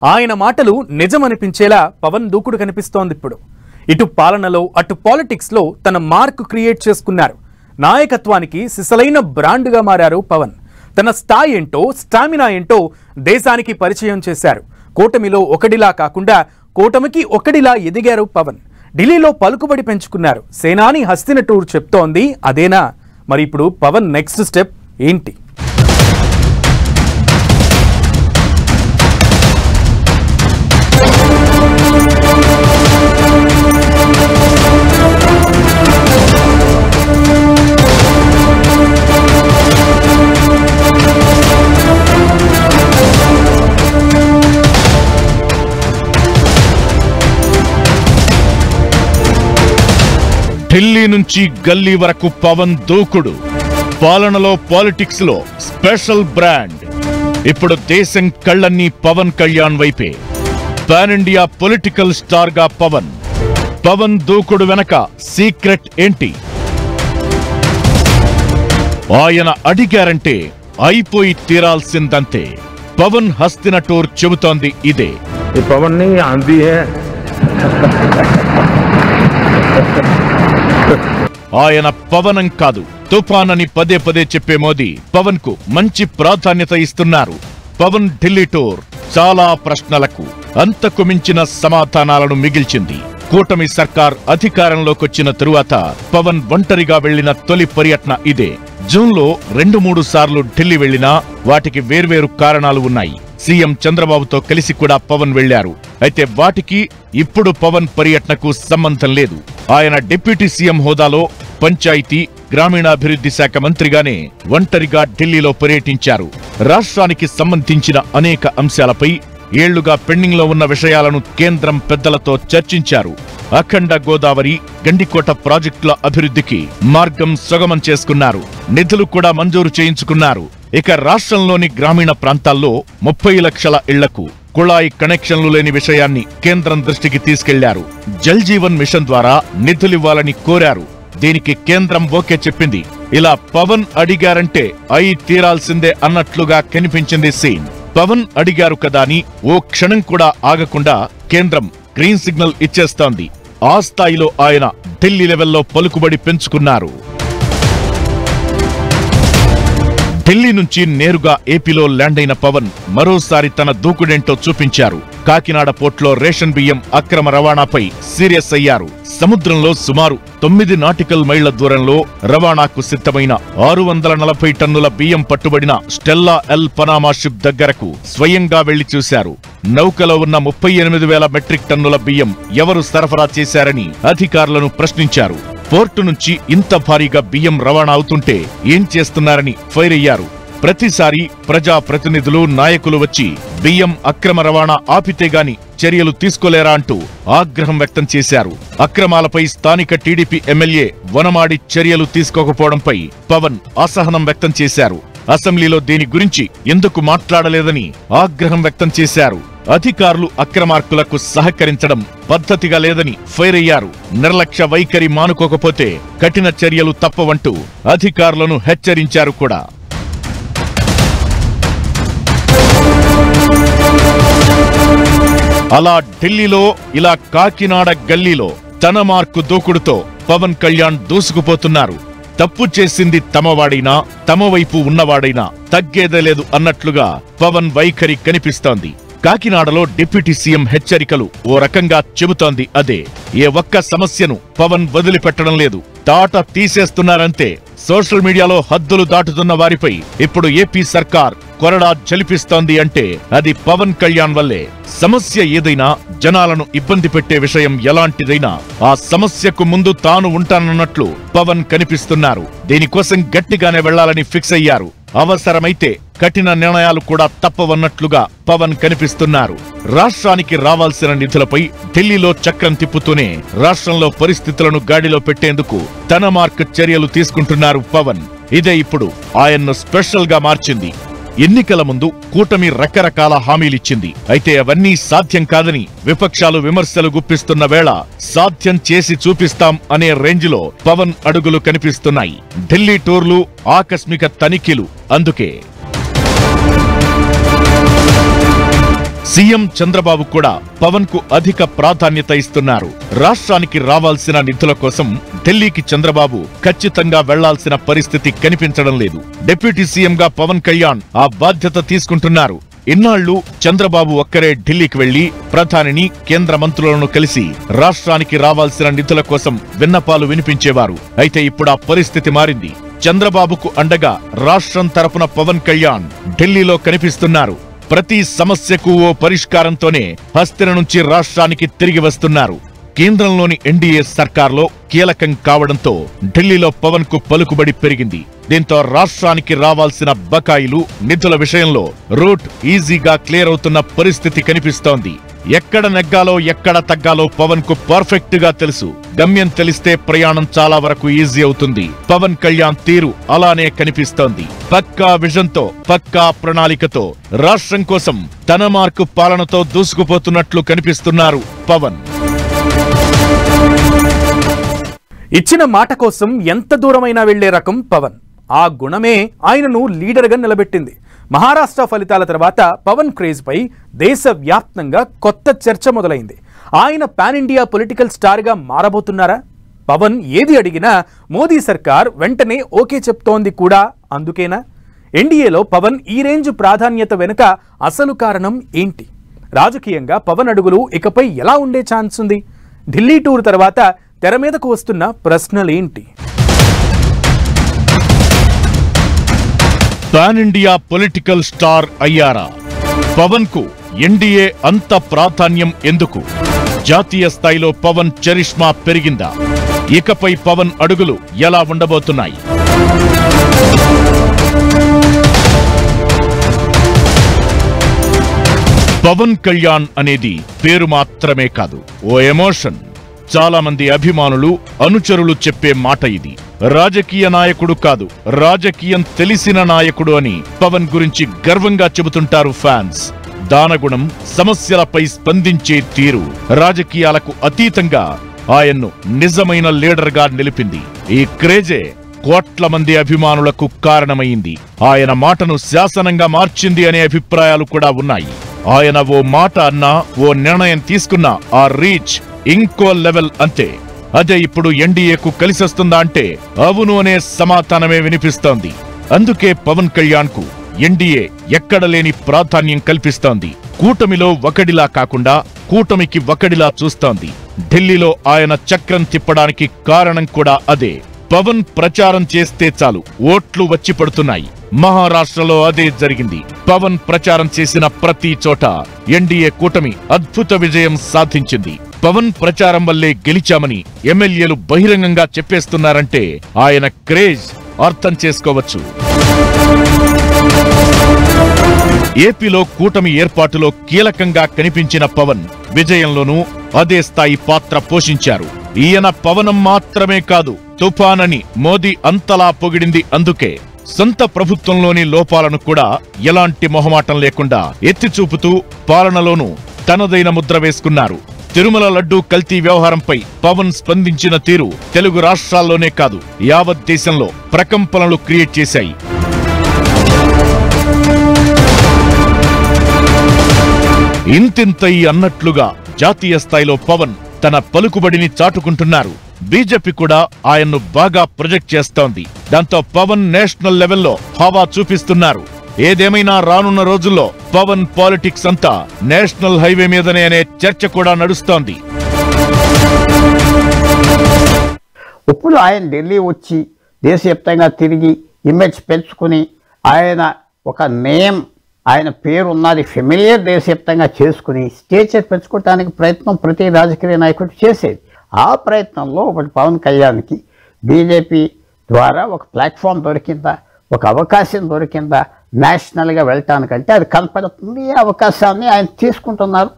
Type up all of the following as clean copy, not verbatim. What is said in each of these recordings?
ఆయన మాటలు నిజమనిపించేలా పవన్ దూకుడు కనిపిస్తోంది ఇప్పుడు. ఇటు పాలనలో అటు పాలిటిక్స్ లో తన మార్క్ క్రియేట్ చేసుకున్నారు. నాయకత్వానికి సిసలైన బ్రాండ్గా మారారు పవన్. తన స్థాయి ఏంటో స్టామినా ఏంటో దేశానికి పరిచయం చేశారు. కూటమిలో ఒకడిలా కాకుండా కూటమికి ఒకడిలా ఎదిగారు పవన్. ఢిల్లీలో పలుకుబడి పెంచుకున్నారు. సేనాని హస్తిన టూర్ చెప్తోంది అదేనా? మరి ఇప్పుడు పవన్ నెక్స్ట్ స్టెప్ ఏంటి? ఢిల్లీ నుంచి గల్లీ వరకు పవన్ దూకుడు. పాలనలో పాలిటిక్స్ లో స్పెషల్ బ్రాండ్. ఇప్పుడు దేశం కళ్ళన్నీ పవన్ కళ్యాణ్ వైపే. పాన్ ఇండియా పొలిటికల్ స్టార్ గా పవన్. పవన్ దూకుడు వెనక సీక్రెట్ ఏంటి? ఆయన అడిగారంటే అయిపోయి తీరాల్సిందంతే. పవన్ హస్తిన టూర్ చెబుతోంది ఇదే. పవన్ ని ఆంधी है ఆయన పవనం కాదు తుఫాన్ అని పదే పదే చెప్పే మోదీ పవన్ కు మంచి ప్రాధాన్యత ఇస్తున్నారు. పవన్ ఢిల్లీ టూర్ చాలా ప్రశ్నలకు అంతకు మించిన సమాధానాలను మిగిల్చింది. కూటమి సర్కార్ అధికారంలోకొచ్చిన తరువాత పవన్ ఒంటరిగా వెళ్లిన తొలి పర్యటన ఇదే. జూన్లో 2-3 సార్లు ఢిల్లీ వెళ్లినా వాటికి వేర్వేరు కారణాలు ఉన్నాయి. సీఎం చంద్రబాబుతో కలిసి కూడా పవన్ వెళ్లారు. అయితే వాటికి ఇప్పుడు పవన్ పర్యటనకు సంబంధం లేదు. ఆయన డిప్యూటీ సీఎం హోదాలో పంచాయతీ గ్రామీణాభివృద్ధి శాఖ మంత్రిగానే ఒంటరిగా ఢిల్లీలో పర్యటించారు. రాష్ట్రానికి సంబంధించిన అనేక అంశాలపై ఏళ్లుగా పెండింగ్ లో ఉన్న విషయాలను కేంద్రం పెద్దలతో చర్చించారు. అఖండ గోదావరి, గండికోట ప్రాజెక్టుల అభివృద్ధికి మార్గం సుగమం చేసుకున్నారు. నిధులు కూడా మంజూరు చేయించుకున్నారు. ఇక రాష్ట్రంలోని గ్రామీణ ప్రాంతాల్లో 30 లక్షల ఇళ్లకు కుళాయి కనెక్షన్లు లేని విషయాన్ని కేంద్రం దృష్టికి తీసుకెళ్లారు. జల్ జీవన్ మిషన్ ద్వారా నిధులివ్వాలని కోరారు. దీనికి కేంద్రం ఓకే చెప్పింది. ఇలా పవన్ అడిగారంటే అయి తీరాల్సిందే అన్నట్లుగా కనిపించింది సీన్. పవన్ అడిగారు కదా అని ఓ క్షణం కూడా ఆగకుండా కేంద్రం గ్రీన్ సిగ్నల్ ఇచ్చేస్తోంది. ఆ స్థాయిలో ఆయన ఢిల్లీ లెవెల్లో పలుకుబడి పెంచుకున్నారు. ఢిల్లీ నుంచి నేరుగా ఏపీలో ల్యాండ్ అయిన పవన్ మరోసారి తన దూకుడేంటో చూపించారు. కాకినాడ పోర్టులో రేషన్ బియ్యం అక్రమ రవాణాపై సీరియస్ అయ్యారు. సముద్రంలో సుమారు 9 నాటికల్ మైళ్ల దూరంలో రవాణాకు సిద్ధమైన 640 టన్నుల బియ్యం పట్టుబడిన స్టెల్లా ఎల్ పనామా షిప్ దగ్గరకు స్వయంగా వెళ్లి చూశారు. నౌకలో ఉన్న 38,000 మెట్రిక్ టన్నుల బియ్యం ఎవరు సరఫరా చేశారని అధికారులను ప్రశ్నించారు. పోర్టు నుంచి ఇంత భారీగా బియ్యం రవాణా అవుతుంటే ఏం చేస్తున్నారని ఫైర్ అయ్యారు. ప్రతిసారి ప్రజా ప్రతినిధులు, నాయకులు వచ్చి బియ్యం అక్రమ రవాణా ఆపితేగాని చర్యలు తీసుకోలేరా అంటూ ఆగ్రహం వ్యక్తం చేశారు. అక్రమాలపై స్థానిక టీడీపీ ఎమ్మెల్యే వనమాడి చర్యలు తీసుకోకపోవడంపై పవన్ అసహనం వ్యక్తం చేశారు. అసెంబ్లీలో దీని గురించి ఎందుకు మాట్లాడలేదని ఆగ్రహం వ్యక్తం చేశారు. అధికారులు అక్రమార్కులకు సహకరించడం పద్ధతిగా లేదని ఫైర్ అయ్యారు. నిర్లక్ష్య వైఖరి మానుకోకపోతే కఠిన చర్యలు తప్పవంటూ అధికారులను హెచ్చరించారు కూడా. అలా ఢిల్లీలో, ఇలా కాకినాడ గల్లీలో తన మార్కు దూకుడుతో పవన్ కళ్యాణ్ దూసుకుపోతున్నారు. తప్పు చేసింది తమవాడైనా, తమ వైపు ఉన్నవాడైనా తగ్గేదే లేదు అన్నట్లుగా పవన్ వైఖరి కనిపిస్తోంది. కాకినాడలో డిప్యూటీ సీఎం హెచ్చరికలు ఓ రకంగా చెబుతోంది అదే. ఏ ఒక్క సమస్యను పవన్ వదిలిపెట్టడం లేదు. తాట తీసేస్తున్నారంతే. సోషల్ మీడియాలో హద్దులు దాటుతున్న వారిపై ఇప్పుడు ఏపీ సర్కార్ కొరడా జలిపిస్తోంది అంటే అది పవన్ కళ్యాణ్ వల్లే. సమస్య ఏదైనా, జనాలను ఇబ్బంది పెట్టే విషయం ఎలాంటిదైనా ఆ సమస్యకు ముందు తాను ఉంటానన్నట్లు పవన్ కనిపిస్తున్నారు. దీనికోసం గట్టిగానే వెళ్లాలని ఫిక్స్ అయ్యారు. అవసరమైతే కఠిన నిర్ణయాలు కూడా తప్పవన్నట్లుగా పవన్ కనిపిస్తున్నారు. రాష్ట్రానికి రావాల్సిన నిధులపై ఢిల్లీలో చక్రం తిప్పుతూనే రాష్ట్రంలో పరిస్థితులను గాడిలో పెట్టేందుకు తన మార్క్ చర్యలు తీసుకుంటున్నారు పవన్. ఇదే ఇప్పుడు ఆయన్ను స్పెషల్ గా మార్చింది. ఎన్నికల ముందు కూటమి రకరకాల హామీలిచ్చింది. అయితే అవన్నీ సాధ్యం కాదని విపక్షాలు విమర్శలు గుప్పిస్తున్న వేళ సాధ్యం చేసి చూపిస్తాం అనే రేంజ్లో పవన్ అడుగులు కనిపిస్తున్నాయి. ఢిల్లీ టూర్లు, ఆకస్మిక తనిఖీలు అందుకే. సీఎం చంద్రబాబు కూడా పవన్ కు అధిక ప్రాధాన్యత ఇస్తున్నారు. రాష్ట్రానికి రావాల్సిన నిధుల కోసం ఢిల్లీకి చంద్రబాబు ఖచ్చితంగా వెళ్లాల్సిన పరిస్థితి కనిపించడం లేదు. డిప్యూటీ సీఎంగా పవన్ కళ్యాణ్ ఆ బాధ్యత తీసుకుంటున్నారు. ఇన్నాళ్లు చంద్రబాబు ఒక్కరే ఢిల్లీకి వెళ్లి ప్రధానిని, కేంద్ర మంత్రులను కలిసి రాష్ట్రానికి రావాల్సిన నిధుల కోసం విన్నపాలు వినిపించేవారు. అయితే ఇప్పుడు ఆ పరిస్థితి మారింది. చంద్రబాబుకు అండగా రాష్ట్రం తరపున పవన్ కళ్యాణ్ ఢిల్లీలో కనిపిస్తున్నారు. ప్రతి సమస్యకు ఓ పరిష్కారంతోనే హస్తిన నుంచి రాష్ట్రానికి తిరిగి వస్తున్నారు. కేంద్రంలోని ఎన్డీఏ సర్కార్లో కీలకం కావడంతో ఢిల్లీలో పవన్ కు పలుకుబడి పెరిగింది. దీంతో రాష్ట్రానికి రావాల్సిన బకాయిలు, నిధుల విషయంలో రూట్ ఈజీగా క్లియర్ అవుతున్న పరిస్థితి కనిపిస్తోంది. ఎక్కడ నెగ్గాలో ఎక్కడ తగ్గాలో పవన్ కు పర్ఫెక్ట్ గా తెలుసు. గమ్యం తెలిస్తే ప్రయాణం చాలా వరకు ఈజీ అవుతుంది. పవన్ కళ్యాణ్ తీరు అలానే కనిపిస్తోంది. పక్కా విజన్తో, పక్కా ప్రణాళికతో రాష్ట్రం కోసం తన మార్కు పాలనతో దూసుకుపోతున్నట్లు కనిపిస్తున్నారు పవన్. ఇచ్చిన మాట కోసం ఎంత దూరమైనా వెళ్లే రకం పవన్. ఆ గుణమే ఆయనను లీడర్గా నిలబెట్టింది. మహారాష్ట్ర ఫలితాల తర్వాత పవన్ క్రేజ్ పై దేశవ్యాప్తంగా కొత్త చర్చ మొదలైంది. ఆయన పాన్ ఇండియా పొలిటికల్ స్టార్గా మారబోతున్నారా? పవన్ ఏది అడిగినా మోదీ సర్కార్ వెంటనే ఓకే చెప్తోంది కూడా అందుకేనా? ఎన్డీఏలో పవన్ ఈ రేంజ్ ప్రాధాన్యత వెనుక అసలు కారణం ఏంటి? రాజకీయంగా పవన్ అడుగులు ఇకపై ఎలా ఉండే ఛాన్స్ ఉంది? ఢిల్లీ టూర్ తర్వాత తెర మీదకు వస్తున్న ప్రశ్నలేంటి? పాన్ ఇండియా పొలిటికల్ స్టార్ అయ్యారా? పవన్ కు ఎన్డీఏ అంత ప్రాధాన్యం ఎందుకు? జాతీయ స్థాయిలో పవన్ చరిష్మా పెరిగిందా? ఇకపై పవన్ అడుగులు ఎలా ఉండబోతున్నాయి? పవన్ కళ్యాణ్ అనేది పేరు మాత్రమే కాదు, ఓ ఎమోషన్. చాలా మంది అభిమానులు, అనుచరులు చెప్పే మాట ఇది. రాజకీయ నాయకుడు కాదు, రాజకీయం తెలిసిన నాయకుడు అని పవన్ గురించి గర్వంగా చెబుతుంటారు ఫ్యాన్స్. దానగుణం, సమస్యలపై స్పందించే తీరు రాజకీయాలకు అతీతంగా ఆయన్ను నిజమైన లీడర్గా నిలిపింది. ఈ క్రేజే కోట్ల మంది అభిమానులకు కారణమైంది. ఆయన మాటను శాసనంగా మార్చింది అనే అభిప్రాయాలు కూడా ఉన్నాయి. ఆయన ఓ మాట అన్నా, ఓ నిర్ణయం తీసుకున్నా ఆ రీచ్ ఇంకో లెవెల్ అంతే. అదే ఇప్పుడు ఎన్డీఏకు కలిసొస్తుందా అంటే అవును అనే సమాధానమే వినిపిస్తోంది. అందుకే పవన్ కళ్యాణ్ కు ఎన్డీఏ ఎక్కడ లేని ప్రాధాన్యం కల్పిస్తోంది. కూటమిలో ఒకడిలా కాకుండా కూటమికి ఒకడిలా చూస్తోంది. ఢిల్లీలో ఆయన చక్రం తిప్పడానికి కారణం కూడా అదే. పవన్ ప్రచారం చేస్తే చాలు ఓట్లు వచ్చి పడుతున్నాయి. మహారాష్ట్రలో అదే జరిగింది. పవన్ ప్రచారం చేసిన ప్రతి చోట ఎన్డీఏ కూటమి అద్భుత విజయం సాధించింది. పవన్ ప్రచారం వల్లే గెలిచామని ఎమ్మెల్యేలు బహిరంగంగా చెప్పేస్తున్నారంటే ఆయన క్రేజ్ అర్థం చేసుకోవచ్చు. ఏపీలో కూటమి ఏర్పాటులో కీలకంగా కనిపించిన పవన్ విజయంలోనూ అదే స్థాయి పాత్ర పోషించారు. ఈయన పవనం మాత్రమే కాదు, తుఫాన్ అని మోదీ అంతలా పొగిడింది. అందుకే సొంత ప్రభుత్వంలోని లోపాలను కూడా ఎలాంటి మొహమాటం లేకుండా ఎత్తి చూపుతూ పాలనలోనూ తనదైన ముద్ర వేసుకున్నారు. తిరుమల లడ్డూ కల్తీ వ్యవహారంపై పవన్ స్పందించిన తీరు తెలుగు రాష్ట్రాల్లోనే కాదు, యావత్ దేశంలో ప్రకంపనలు క్రియేట్ చేశాయి. ఇంతింతై అన్నట్లుగా జాతీయ స్థాయిలో పవన్ తన పలుకుబడిని చాటుకుంటున్నారు. బీజేపీ కూడా ఆయన్ను బాగా ప్రొజెక్ట్ చేస్తోంది. దాంతో పవన్ నేషనల్ లెవెల్లో హవా చూపిస్తున్నారు. ఏదేమైనా రానున్న రోజుల్లో పవన్ పాలిటిక్స్ అంతా నేషనల్ హైవే మీదనే అనే చర్చ కూడా నడుస్తోంది. ఇప్పుడు ఆయన ఢిల్లీ వచ్చి దేశవ్యాప్తంగా తిరిగి ఇమేజ్ పెంచుకుని ఆయన ఒక నేమ్, ఆయన పేరు ఉన్నది ఫెమిలియర్ దేశవ్యాప్తంగా చేసుకుని స్టేచర్ పెంచుకోవడానికి ప్రయత్నం ప్రతి రాజకీయ నాయకుడు చేసేది. ఆ ప్రయత్నంలో ఒకటి పవన్ కళ్యాణ్కి బీజేపీ ద్వారా ఒక ప్లాట్ఫామ్ దొరికిందా, ఒక అవకాశం దొరికిందా నేషనల్గా వెళ్ళటానికంటే అది కనపడుతుంది. ఈ అవకాశాన్ని ఆయన తీసుకుంటున్నారు.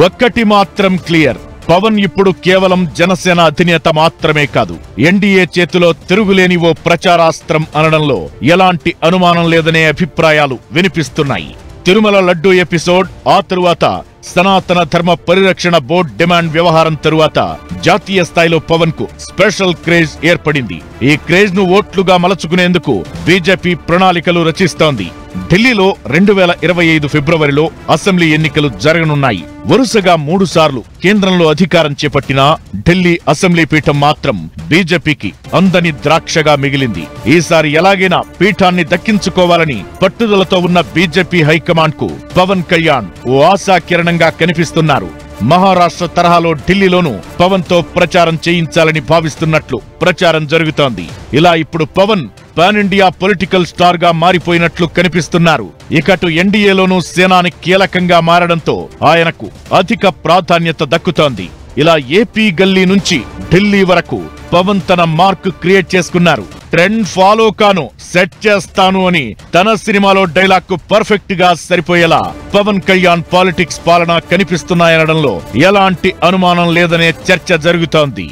ఒక్కటి మాత్రం క్లియర్, పవన్ ఇప్పుడు కేవలం జనసేన అధినేత మాత్రమే కాదు, ఎన్డీఏ చేతిలో తిరుగులేని ఓ ప్రచారాస్త్రం అనడంలో ఎలాంటి అనుమానం లేదనే అభిప్రాయాలు వినిపిస్తున్నాయి. తిరుమల లడ్డూ ఎపిసోడ్, ఆ తరువాత సనాతన ధర్మ పరిరక్షణ బోర్డు డిమాండ్ వ్యవహారం తరువాత జాతీయ స్థాయిలో పవన్ కు స్పెషల్ క్రేజ్ ఏర్పడింది. ఈ క్రేజ్ ను ఓట్లుగా మలచుకునేందుకు బీజేపీ ప్రణాళికలు రచిస్తోంది. ఢిల్లీలో 2025 ఫిబ్రవరిలో అసెంబ్లీ ఎన్నికలు జరగనున్నాయి. వరుసగా 3 సార్లు కేంద్రంలో అధికారం చేపట్టిన ఢిల్లీ అసెంబ్లీ పీఠం మాత్రం బీజేపీకి అందని ద్రాక్షగా మిగిలింది. ఈసారి ఎలాగైనా పీఠాన్ని దక్కించుకోవాలని పట్టుదలతో ఉన్న బీజేపీ హైకమాండ్ కు పవన్ కళ్యాణ్ ఓ ఆశాకిరణంగా కనిపిస్తున్నారు. మహారాష్ట్ర తరహాలో ఢిల్లీలోనూ పవన్ తో ప్రచారం చేయించాలని భావిస్తున్నట్లు ప్రచారం జరుగుతోంది. ఇలా ఇప్పుడు Pawan pan India political star గా మారిపోయినట్లు కనిపిస్తున్నారు. ఇకటు ఎన్డీఏలోనూ సేనాని కీలకంగా మారడంతో ఆయనకు అధిక ప్రాధాన్యత దక్కుతోంది. ఇలా ఏపీ గల్లీ నుంచి ఢిల్లీ వరకు పవన్ తన మార్క్ క్రియేట్ చేసుకున్నారు. ట్రెండ్ ఫాలో కాను, సెట్ చేస్తాను అని తన సినిమాలో డైలాగ్ కు పర్ఫెక్ట్ గా సరిపోయేలా పవన్ కళ్యాణ్ పాలిటిక్స్ పాలన కనిపిస్తున్నాయనడంలో ఎలాంటి అనుమానం లేదనే చర్చ జరుగుతోంది.